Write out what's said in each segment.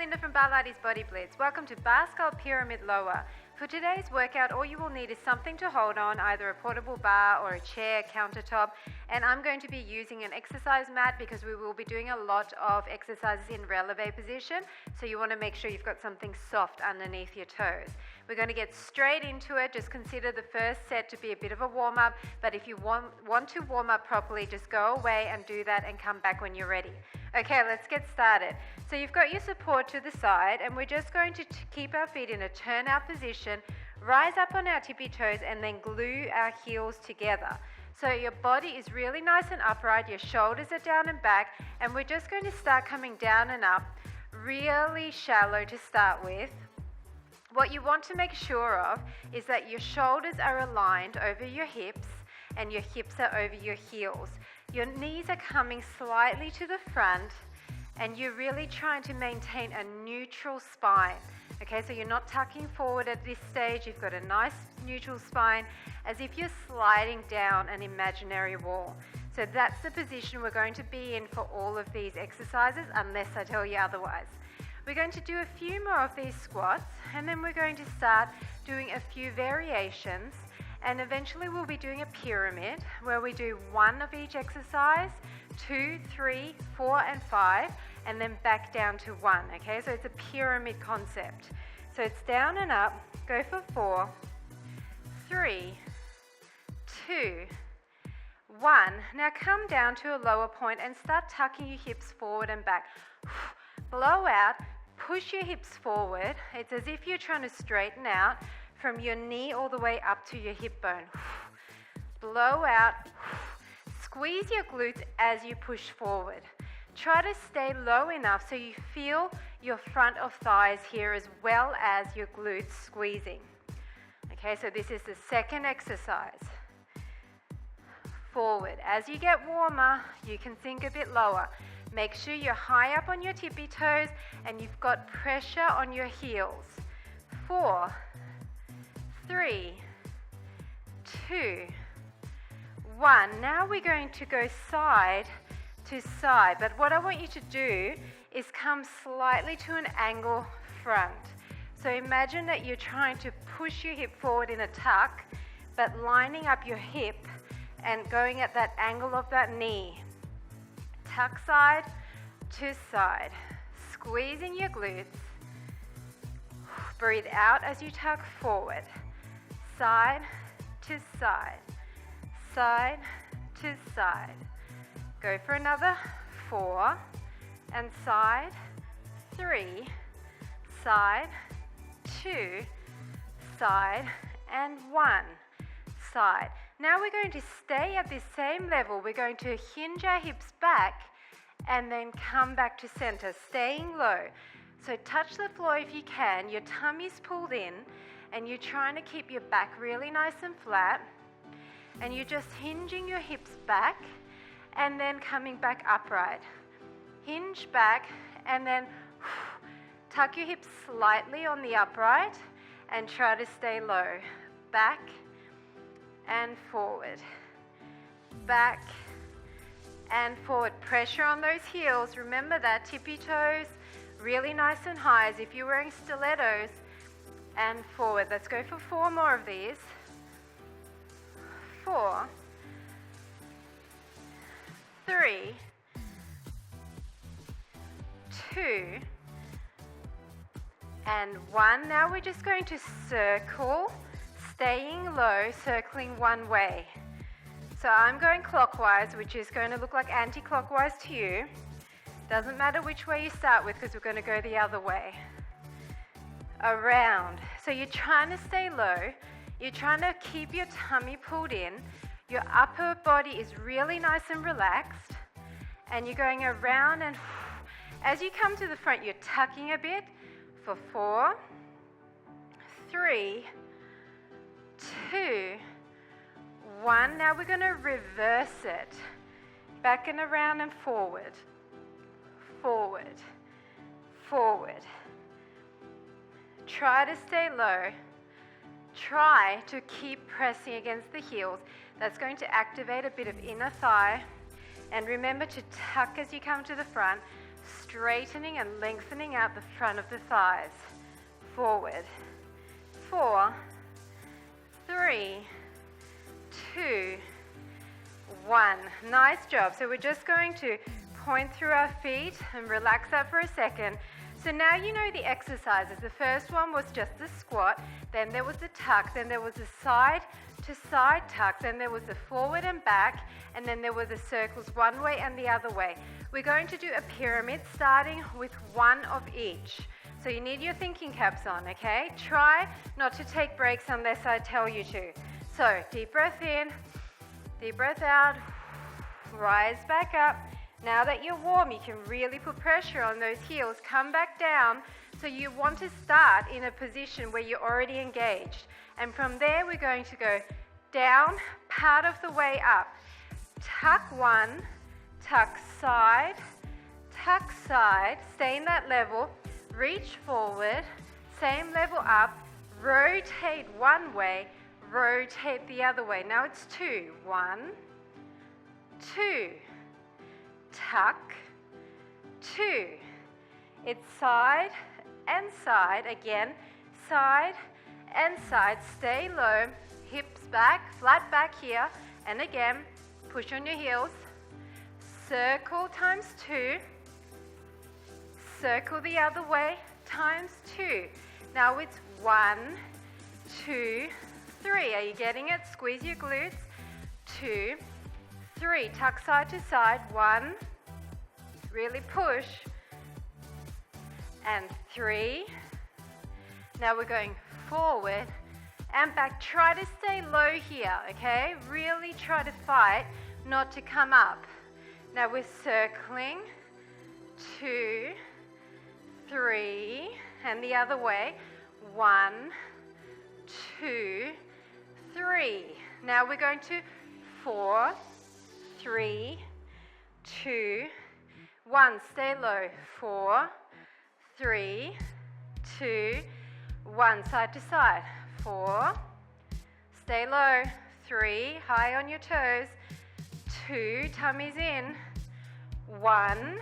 Linda from Barlates Body Blitz. Welcome to Barre Sculpt Pyramid Lower. For today's workout, all you will need is something to hold on, either a portable bar or a chair, countertop, and I'm going to be using an exercise mat because we will be doing a lot of exercises in releve position, so you want to make sure you've got something soft underneath your toes. We're going to get straight into it. Just consider the first set to be a bit of a warm-up, but if you want to warm up properly, just go away and do that and come back when you're ready. Okay, let's get started. So you've got your support to the side, and we're just going to keep our feet in a turnout position, rise up on our tippy toes, and then glue our heels together. So your body is really nice and upright, your shoulders are down and back, and we're just going to start coming down and up, really shallow to start with. What you want to make sure of is that your shoulders are aligned over your hips and your hips are over your heels. Your knees are coming slightly to the front and you're really trying to maintain a neutral spine. Okay, so you're not tucking forward at this stage. You've got a nice neutral spine as if you're sliding down an imaginary wall. So that's the position we're going to be in for all of these exercises unless I tell you otherwise. We're going to do a few more of these squats and then we're going to start doing a few variations, and eventually we'll be doing a pyramid where we do one of each exercise, 2, 3, 4 and 5, and then back down to 1. Okay, so it's a pyramid concept. So it's down and up, go for 4, 3, 2, 1. Now come down to a lower point and start tucking your hips forward and back. Blow out, push your hips forward. It's as if you're trying to straighten out from your knee all the way up to your hip bone. Blow out, squeeze your glutes as you push forward. Try to stay low enough so you feel your front of thighs here as well as your glutes squeezing. Okay, so this is the second exercise. Forward. As you get warmer, you can sink a bit lower. Make sure you're high up on your tippy toes and you've got pressure on your heels. 4, 3, 2, 1. Now we're going to go side to side, but what I want you to do is come slightly to an angle front. So imagine that you're trying to push your hip forward in a tuck, but lining up your hip and going at that angle of that knee. Tuck side to side, squeezing your glutes. Breathe out as you tuck forward. Side to side, side to side. Go for another 4 and side, 3, side, 2, side, and 1, side. Now we're going to stay at this same level. We're going to hinge our hips back and then come back to center, staying low. So touch the floor if you can. Your tummy's pulled in and you're trying to keep your back really nice and flat. And you're just hinging your hips back and then coming back upright. Hinge back and then tuck your hips slightly on the upright and try to stay low. Back and forward, back and forward. Pressure on those heels. Remember that tippy toes really nice and high as if you're wearing stilettos, and forward. Let's go for 4 more of these. 4, 3, 2 and 1. Now we're just going to circle, staying low, circling one way. So I'm going clockwise, which is going to look like anti-clockwise to you. Doesn't matter which way you start with because we're going to go the other way. Around. So you're trying to stay low. You're trying to keep your tummy pulled in. Your upper body is really nice and relaxed. And you're going around, and as you come to the front, you're tucking a bit for 4, 3, 2, 1. Now we're going to reverse it. Back and around and forward. Forward. Forward. Try to stay low. Try to keep pressing against the heels. That's going to activate a bit of inner thigh. And remember to tuck as you come to the front. straightening and lengthening out the front of the thighs. Forward. 4, 3, 2, 1. Nice job. So we're just going to point through our feet and relax that for a second. So now you know the exercises. The first one was just the squat, then there was the tuck, then there was the side to side tuck, then there was the forward and back, and then there were the circles one way and the other way. We're going to do a pyramid starting with one of each. So you need your thinking caps on, okay? Try not to take breaks unless I tell you to. So deep breath in, deep breath out, rise back up. Now that you're warm, you can really put pressure on those heels. Come back down. So you want to start in a position where you're already engaged. And from there, we're going to go down, part of the way up. Tuck one, tuck side, stay in that level, reach forward, same level up, rotate one way, rotate the other way. Now it's 2. 1, 2. Tuck, 2. It's side and side. Again, side and side. Stay low, hips back, flat back here. And again, push on your heels. Circle times 2. Circle the other way times 2. Now it's 1, 2, 3. Are you getting it? Squeeze your glutes. 2, 3. Tuck side to side. 1. Really push. And 3. Now we're going forward and back. Try to stay low here, okay? Really try to fight not to come up. Now we're circling. 2, 3. And the other way. 1, 2, 3. Now we're going to 4, 3, 2, 1. Stay low. 4, 3, 2, 1. Side to side. 4. Stay low. 3. High on your toes. 2. Tummies in. 1.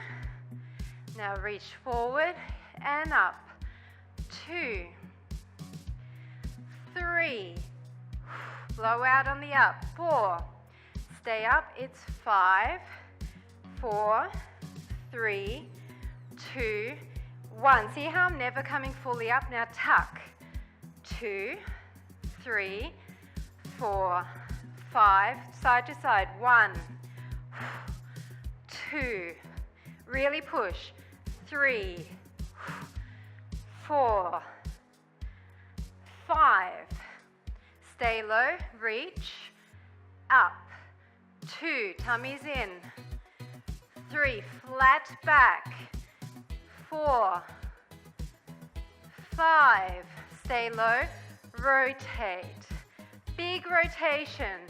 Now reach forward and up. 2, 3. Blow out on the up. 4. Stay up. It's 5, 4, 3, 2, 1. See how I'm never coming fully up? Now tuck. 2, 3, 4, 5. Side to side. 1, 2. Really push. 3, 4, 5. Stay low. Reach. Up. 2. Tummies in. 3. Flat back. 4, 5. Stay low. Rotate. Big rotation.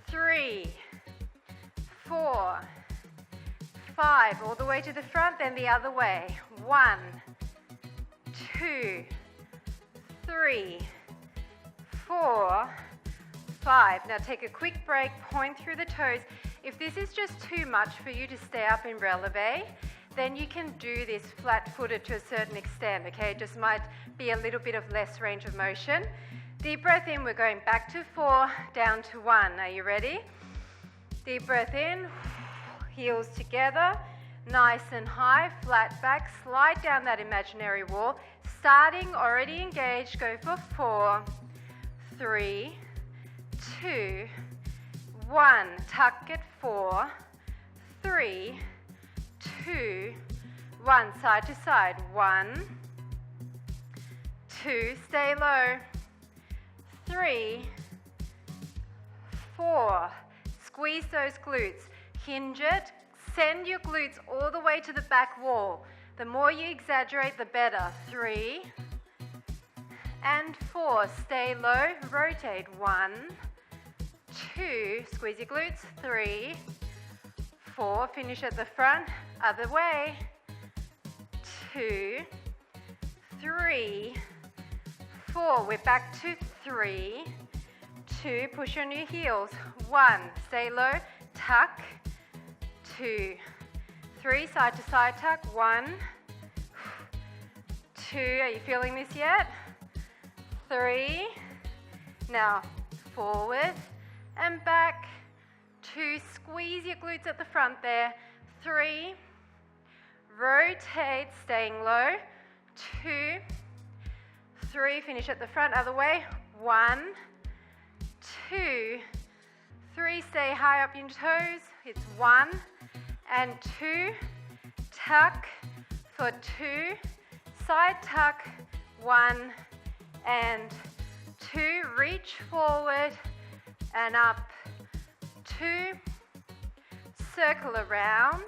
3, 4, 5. All the way to the front, then the other way. 1, 2, 3, 4, 5. Now take a quick break, point through the toes. If this is just too much for you to stay up in releve, then you can do this flat-footed to a certain extent, okay? It just might be a little bit of less range of motion. Deep breath in, we're going back to 4, down to 1. Are you ready? Deep breath in, heels together, nice and high, flat back, slide down that imaginary wall. Starting, already engaged, go for 4, 3, 2, 1. Tuck at 4, 3, 2, 1. Side to side. 1, 2. Stay low. 3, 4. Squeeze those glutes. Hinge it. Send your glutes all the way to the back wall. The more you exaggerate, the better. 3 and 4. Stay low. Rotate. 1, 2. Squeeze your glutes. 3, 4. Finish at the front. Other way. 2, 3, 4. We're back to 3, 2. Push on your heels. 1. Stay low. Tuck. 2, 3, side to side tuck. 1, 2, are you feeling this yet? 3, now forward and back. 2, squeeze your glutes at the front there. 3, rotate, staying low. 2, 3, finish at the front, other way. 1, 2, 3, stay high up your toes. It's 1 and 2, tuck for 2, side tuck, 1 and 2, reach forward and up, 2, circle around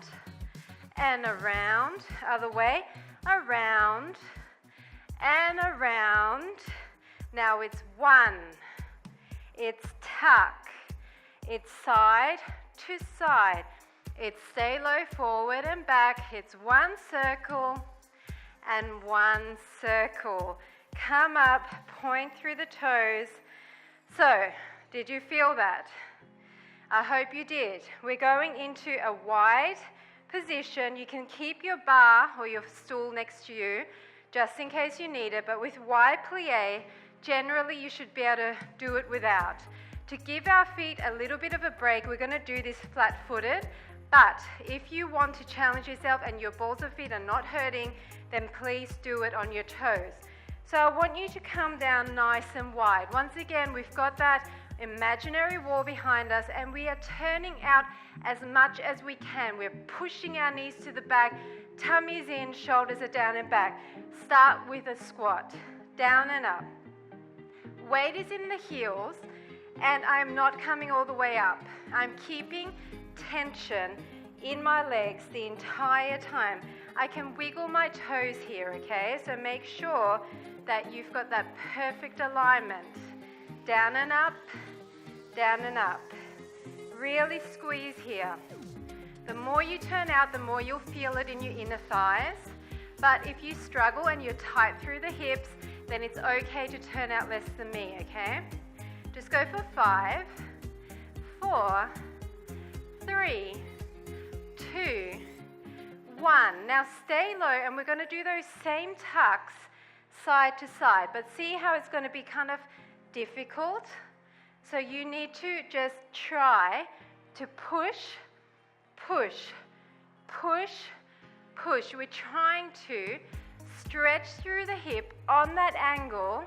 and around, other way, around and around. Now it's 1, it's tuck, it's side to side, it's stay low, forward and back, it's 1 circle and 1 circle. Come up, point through the toes. So, did you feel that? I hope you did. We're going into a wide position. You can keep your bar or your stool next to you just in case you need it, but with wide plie, generally you should be able to do it without. To give our feet a little bit of a break, we're going to do this flat-footed, but if you want to challenge yourself and your balls of feet are not hurting, then please do it on your toes. So I want you to come down nice and wide. Once again, we've got that imaginary wall behind us and we are turning out as much as we can. We're pushing our knees to the back, tummies in, shoulders are down and back. Start with a squat, down and up. Weight is in the heels and I'm not coming all the way up. I'm keeping tension in my legs the entire time. I can wiggle my toes here, okay? So make sure that you've got that perfect alignment. Down and up, down and up. Really squeeze here. The more you turn out, the more you'll feel it in your inner thighs. But if you struggle and you're tight through the hips, then it's okay to turn out less than me, okay? Just go for 5, 4, 3, 2, 1. Now stay low and we're going to do those same tucks side to side, but see how it's going to be kind of difficult? So you need to just try to push, push, push, push. We're trying to stretch through the hip on that angle.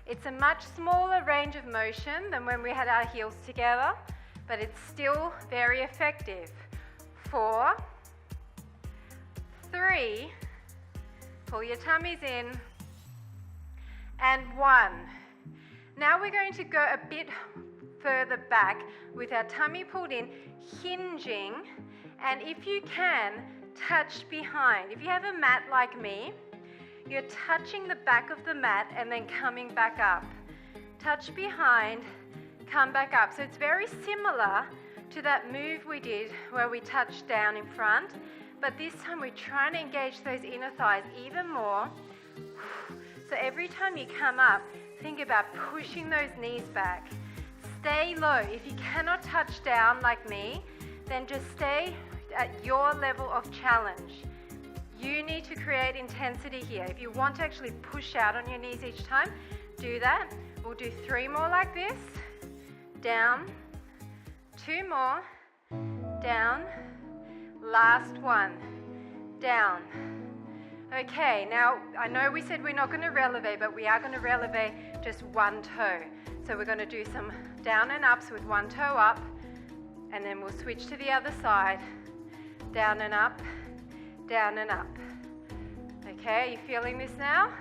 It's a much smaller range of motion than when we had our heels together, but it's still very effective. 4, 3, pull your tummies in, and 1. Now we're going to go a bit further back with our tummy pulled in, hinging, and if you can, touch behind. If you have a mat like me, you're touching the back of the mat and then coming back up. Touch behind, come back up. So it's very similar to that move we did where we touched down in front, but this time we're trying to engage those inner thighs even more. So every time you come up, think about pushing those knees back. Stay low. If you cannot touch down like me, then just stay at your level of challenge. You need to create intensity here. If you want to actually push out on your knees each time, do that. We'll do 3 more like this. Down. 2 more. Down. Last one. Down. Okay, now I know we said we're not going to releve, but we are going to releve just one toe. So we're going to do some down and ups with one toe up, and then we'll switch to the other side. Down and up, down and up. Okay, are you feeling this now?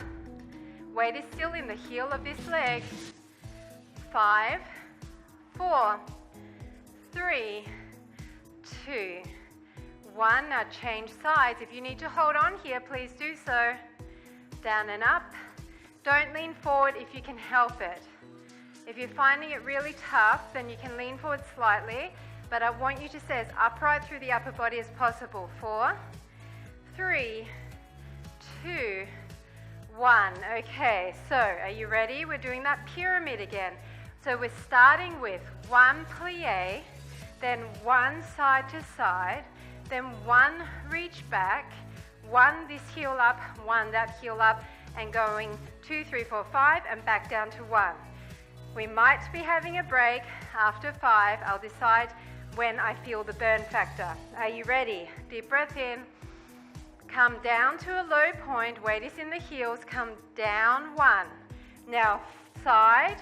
Weight is still in the heel of this leg. 5, 4, 3, 2, 1. Now change sides. If you need to hold on here, please do so. Down and up. Don't lean forward if you can help it. If you're finding it really tough, then you can lean forward slightly, but I want you to stay as upright through the upper body as possible. 4, 3, 2, 1. Okay, so are you ready? We're doing that pyramid again. So we're starting with 1 plie, then 1 side to side, then 1 reach back, 1 this heel up, 1 that heel up, and going 2, 3, 4, 5, and back down to 1. We might be having a break after 5. I'll decide when I feel the burn factor. Are you ready? Deep breath in. Come down to a low point. Weight is in the heels. Come down 1. Now side,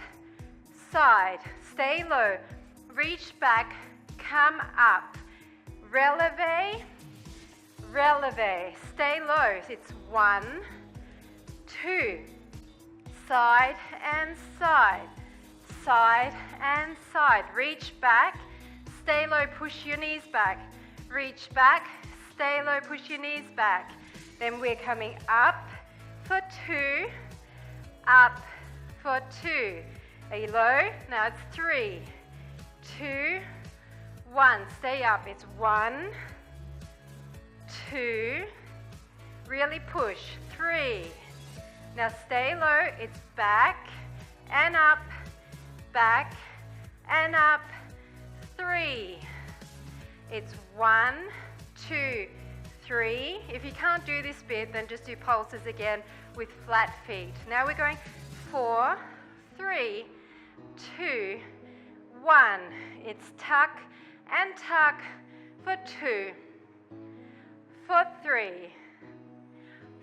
side. Stay low. Reach back. Come up. Releve, releve. Stay low. It's 1, 2. Side and side. Side and side. Reach back. Stay low. Push your knees back. Reach back. Stay low, push your knees back. Then we're coming up for 2, up for 2. Are you low? Now it's 3, 2, 1. Stay up. It's 1, 2. Really push. 3. Now stay low. It's back and up, back and up. 3. It's 1, 2, 3. If you can't do this bit, then just do pulses again with flat feet. Now we're going 4, 3, 2, 1. It's tuck and tuck for 2, for 3,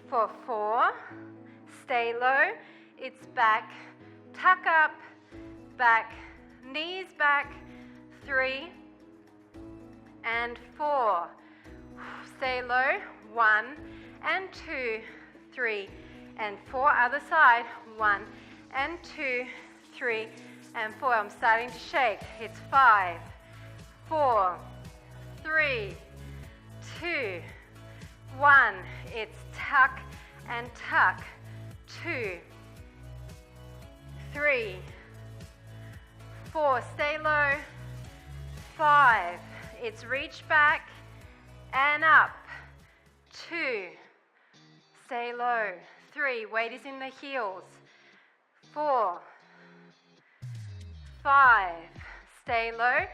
for 4. Stay low. It's back, tuck up, back, knees back. 3 and 4. Stay low. 1 and 2, 3 and 4. Other side. 1 and 2, 3 and 4. I'm starting to shake. It's 5, 4, 3, 2, 1. It's tuck and tuck. 2, 3, 4. Stay low. 5. It's reach back and up. 2. Stay low. 3. Weight is in the heels. 4. 5. Stay low.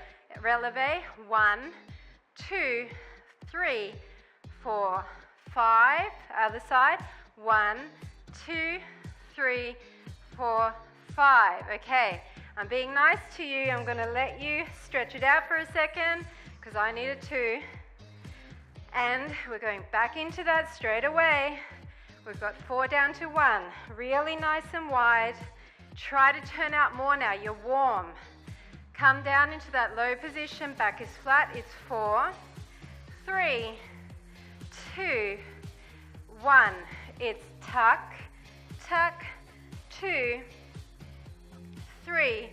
Releve. 1, 2, 3, 4, 5. Other side. 1, 2, 3, 4, 5. Okay. I'm being nice to you. I'm going to let you stretch it out for a second because I need it too. And we're going back into that straight away. We've got 4 down to 1. Really nice and wide. Try to turn out more now. You're warm. Come down into that low position. Back is flat. It's 4, 3, 2, 1. It's tuck, tuck, 2, 3,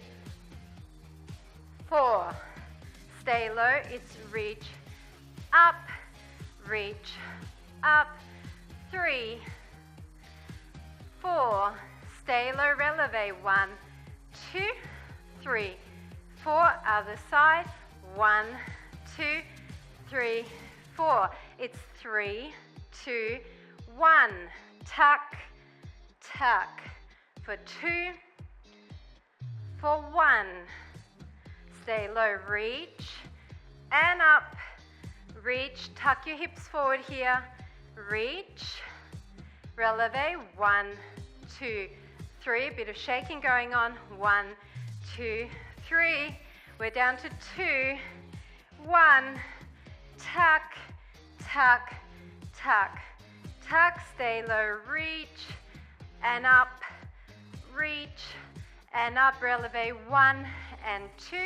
4. Stay low. It's reach up, reach up. 3, 4. Stay low. Releve. 1, 2, 3, 4. Other side. 1, 2, 3, 4. It's 3, 2, 1. Tuck, tuck for 2. For 1, stay low, reach and up, reach, tuck your hips forward here, reach, releve, 1, 2, 3, a bit of shaking going on, 1, 2, 3, we're down to 2, 1, tuck, tuck, tuck, tuck, stay low, reach and up, reach and up, releve, 1 and 2,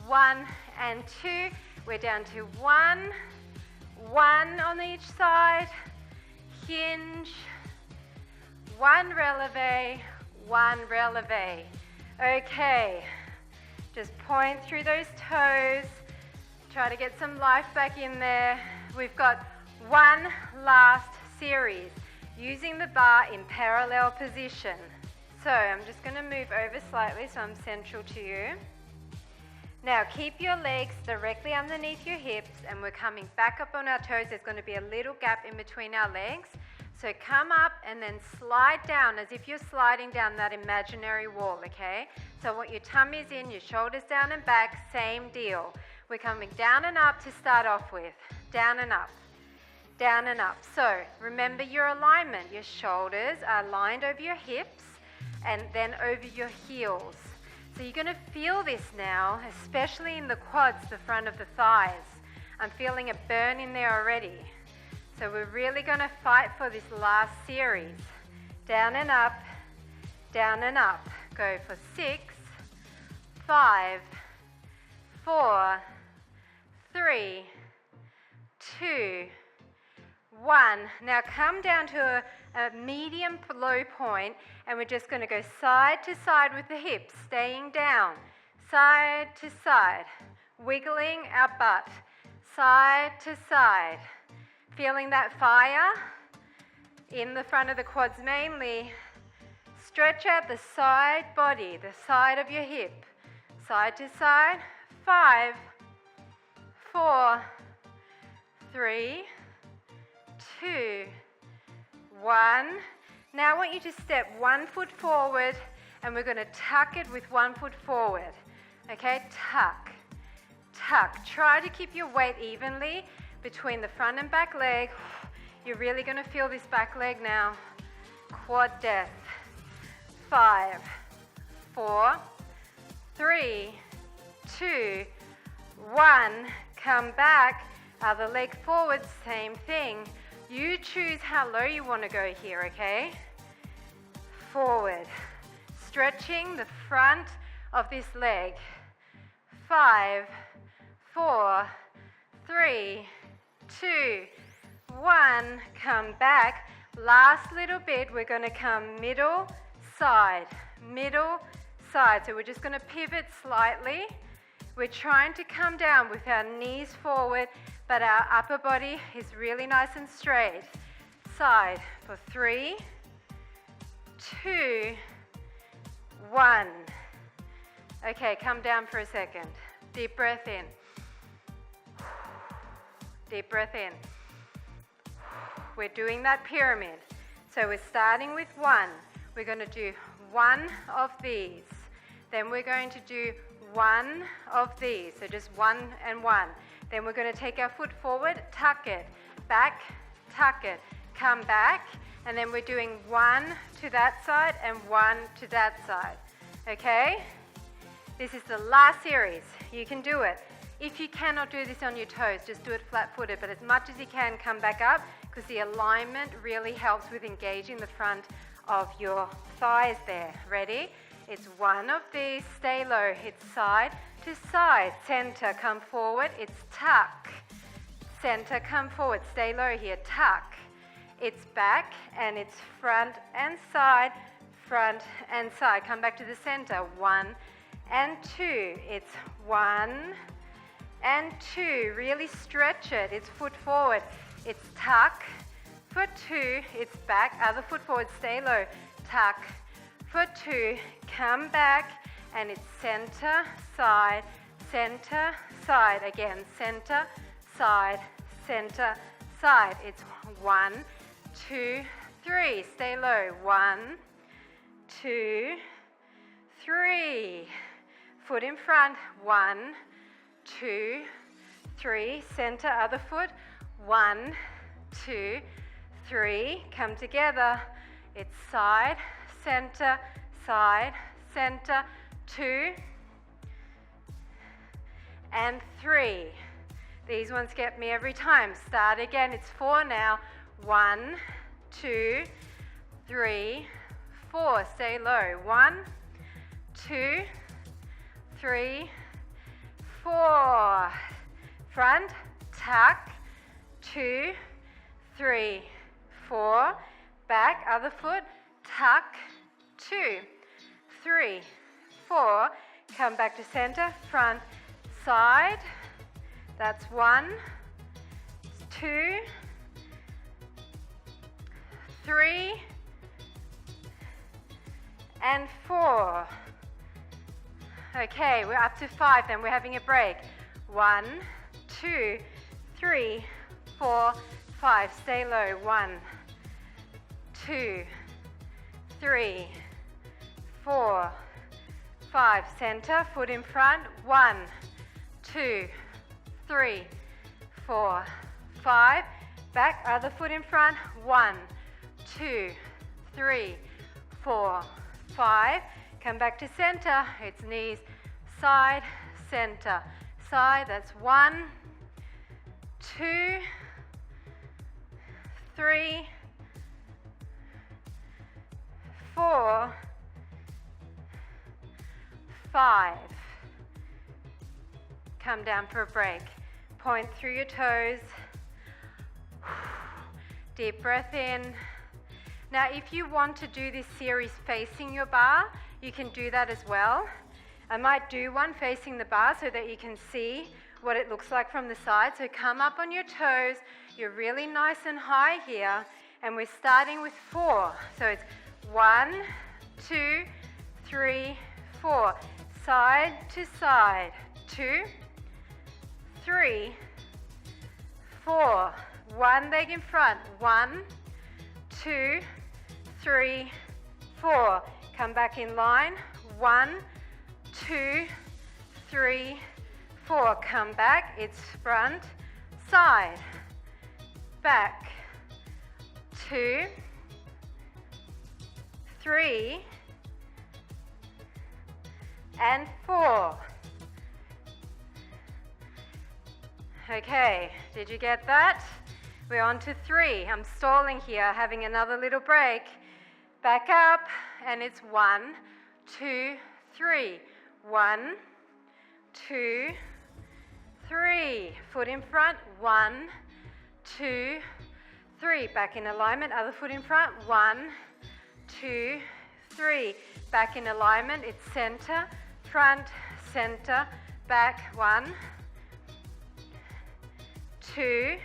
1 and 2. We're down to 1, 1 on each side, hinge, 1 releve, 1 releve. Okay, just point through those toes, try to get some life back in there. We've got one last series, using the bar in parallel position. So I'm just going to move over slightly so I'm central to you. Now keep your legs directly underneath your hips and we're coming back up on our toes. There's going to be a little gap in between our legs. So come up and then slide down as if you're sliding down that imaginary wall, okay? So I want your tummies in, your shoulders down and back, same deal. We're coming down and up to start off with. down and up, down and up. So remember your alignment. Your shoulders are lined over your hips and then over your heels. So you're going to feel this now, especially in the quads, the front of the thighs. I'm feeling a burn in there already. So we're really going to fight for this last series. Down and up, down and up. Go for 6, 5, 4, 3, 2, 1. Now come down to a medium low point, and we're just going to go side to side with the hips, staying down, side to side, wiggling our butt, side to side. Feeling that fire in the front of the quads mainly. Stretch out the side body, the side of your hip, side to side. 5, 4, 3, 2, 1. Now I want you to step 1 foot forward, and we're going to tuck it with 1 foot forward. Okay, tuck, tuck. Try to keep your weight evenly between the front and back leg. You're really going to feel this back leg now. Quad death. 5, 4, 3, 2, 1. Come back. Other leg forward, same thing. You choose how low you want to go here, okay? Forward. Stretching the front of this leg. 5, 4, 3, 2, 1. Come back. Last little bit, we're going to come middle, side, middle, side. So we're just going to pivot slightly. We're trying to come down with our knees forward, but our upper body is really nice and straight. Side for 3, 2, 1. Okay, come down for a second. Deep breath in. Deep breath in. We're doing that pyramid. So we're starting with 1. We're going to do 1 of these. Then we're going to do 1 of these. So just 1 and 1. Then we're going to take our foot forward, tuck it, back, tuck it, come back, and then we're doing 1 to that side and 1 to that side. Okay? This is the last series. You can do it. If you cannot do this on your toes, just do it flat-footed, but as much as you can, come back up, because the alignment really helps with engaging the front of your thighs there. Ready? It's 1 of these, stay low, it's side to side, center, come forward, it's tuck, center, come forward, stay low here, tuck, it's back and it's front and side, come back to the center, 1 and 2, it's 1 and 2, really stretch it, it's foot forward, it's tuck, for 2, it's back, other foot forward, stay low, tuck, for 2, come back, and it's center, side, again, center, side, it's 1, 2, 3, stay low, 1, 2, 3, foot in front, 1, 2, 3, center, other foot, 1, 2, 3, come together, it's side, center, 2 and 3. These ones get me every time. Start again. It's 4 now. 1, 2, 3, 4. Stay low. 1, 2, 3, 4. Front, tuck, 2, 3, 4. Back, other foot, tuck, 2, 3, 4. Come back to center, front, side. That's 1, 2, 3, and 4. Okay, we're up to 5, then we're having a break. 1, 2, 3, 4, 5. Stay low. 1, 2, 3, 4, 5. Center, foot in front. 1, 2, 3, 4, 5, back, other foot in front, 1, 2, 3, 4, 5, come back to center, it's knees, side, center, side, that's 1, 2, 3, 4, 5. Come down for a break. Point through your toes. Deep breath in. Now, if you want to do this series facing your bar, you can do that as well. I might do one facing the bar so that you can see what it looks like from the side. So come up on your toes. You're really nice and high here. And we're starting with 4. So it's 1, 2, 3, 4. Side to side. 2, 3, 4. One leg in front. 1, 2, 3, 4. Come back in line. 1, 2, 3, 4. Come back. It's front, side, back. 2, 3, and 4. Okay, did you get that? We're on to 3. I'm stalling here, having another little break. Back up, and it's 1, 2, 3. 1, 2, 3. Foot in front. 1, 2, 3. Back in alignment. Other foot in front. 1, 2, 3. Back in alignment. It's center, front, center, back. 1, 2,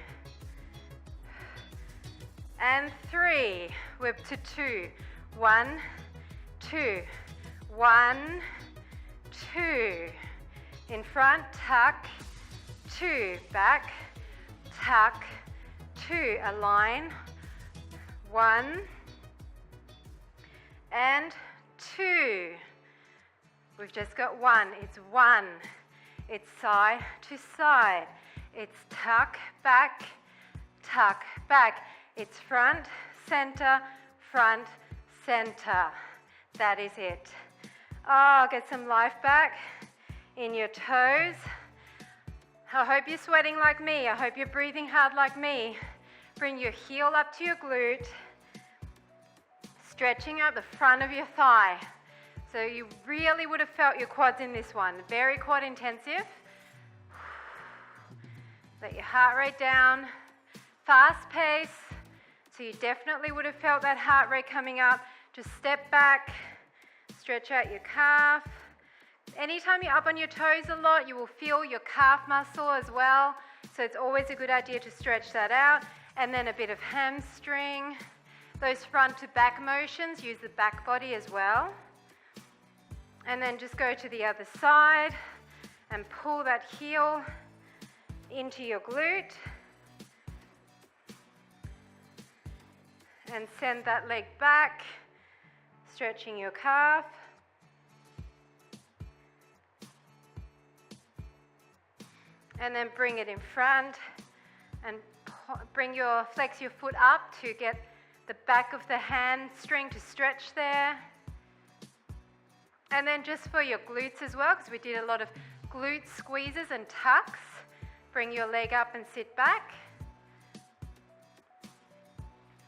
and 3. Whip to 2. 1, 2. 1, 2. In front, tuck, 2. Back, tuck, 2. Align. 1 and 2. We've just got 1. It's 1. It's side to side. It's tuck, back, tuck, back. It's front, center, center. That is it. Oh, get some life back in your toes. I hope you're sweating like me. I hope you're breathing hard like me. Bring your heel up to your glute, stretching out the front of your thigh. So you really would have felt your quads in this one. Very quad intensive. Let your heart rate down. Fast pace. So you definitely would have felt that heart rate coming up. Just step back, stretch out your calf. Anytime you're up on your toes a lot, you will feel your calf muscle as well. So it's always a good idea to stretch that out. And then a bit of hamstring. Those front to back motions, use the back body as well. And then just go to the other side and pull that heel into your glute. And send that leg back, stretching your calf. And then bring it in front and flex your foot up to get the back of the hamstring to stretch there. And then just for your glutes as well, because we did a lot of glute squeezes and tucks, bring your leg up and sit back.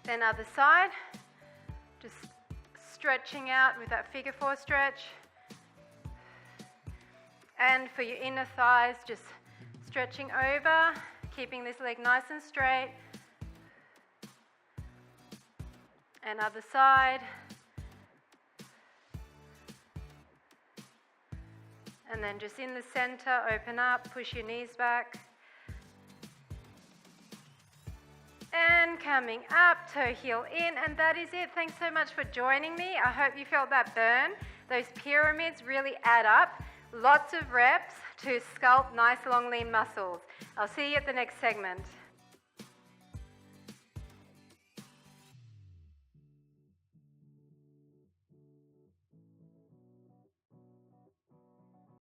Then other side, just stretching out with that figure 4 stretch. And for your inner thighs, just stretching over, keeping this leg nice and straight. And other side. And then just in the center, open up, push your knees back. And coming up, toe heel in, and that is it. Thanks so much for joining me. I hope you felt that burn. Those pyramids really add up. Lots of reps to sculpt nice long lean muscles. I'll see you at the next segment.